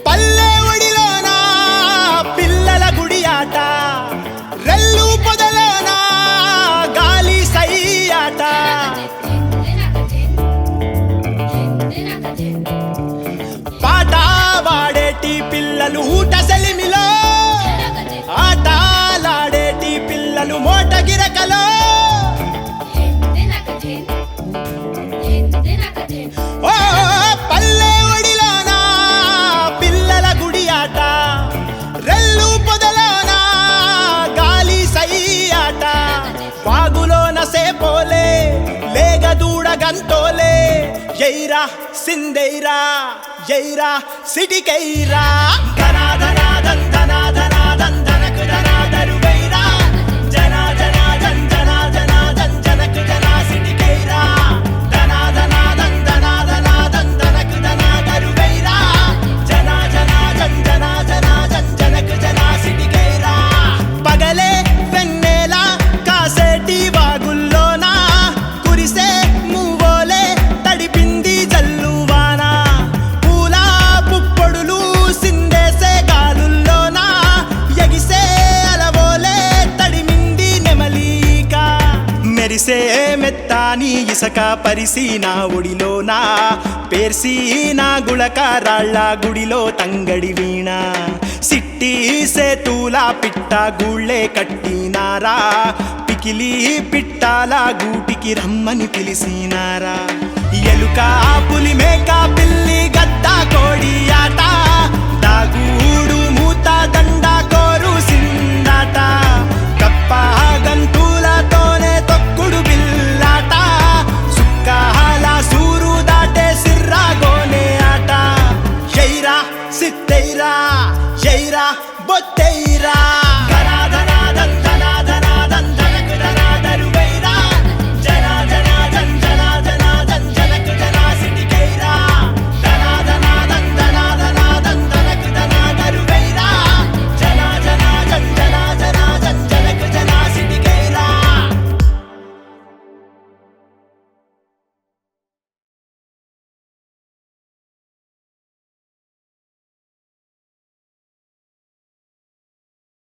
పల్లె ఒడిలోనా పిల్లల గుడి ఆట, రెల్లు పొదలోనా గాలి సయ్యాట, పాట వాడేటి పిల్లలు ఊట సెలిమిలో, ఆటలాడేటి పిల్లలు మోట గిరకలో. ఓ పల్లె ఒడిలోనా పిల్లల గుడి ఆట, రెల్లు పొదలోనా గాలి సయ్యాట, వాగులోన సేపోలే లేగ దూడగంతోలే, ఎయిరా సిందెయిరా ఎయిరా సిటికైరా, ధనాధనాదం ధనాధనాదం ధనకు ధనాదరు వైరా, జనా జనా జన్ జనా జనాదం జనకు జనా సిటికైరా, ధనాధనాదం ధనాధనాదం ధనకు ధనాదరు వైరా, జనా జనా జన్ జనా జనాదం జనకు జనా సిటికైరా. పగలే వెన్నెల కాసేటి వాగుల్లోనా కురిసే మువ్వోలే తడిపింది జల్లువాన, పూల పుప్పొడులు సిందేసే గాలుల్లోనా ఎగిసే అలవోలే తడిమింది నెమలీక, మెరిసే మెత్తాని ఇసక పరిసి నా ఒడిలోనా పేర్సి నా గుళక రాళ్ళ గుడిలో తంగడి వీణ, సిట్టి సేతుల పిట్ట గూళ్ళే కట్టినారా, పికిలి పిట్టాల గూటికి రమ్మని పిలిసినారా, ఎలుక పులి మేక పిల్లి గద్ద కోడి ఆట, దాగూడు మూత దండ కోరు సిందాట, కప్ప గంతు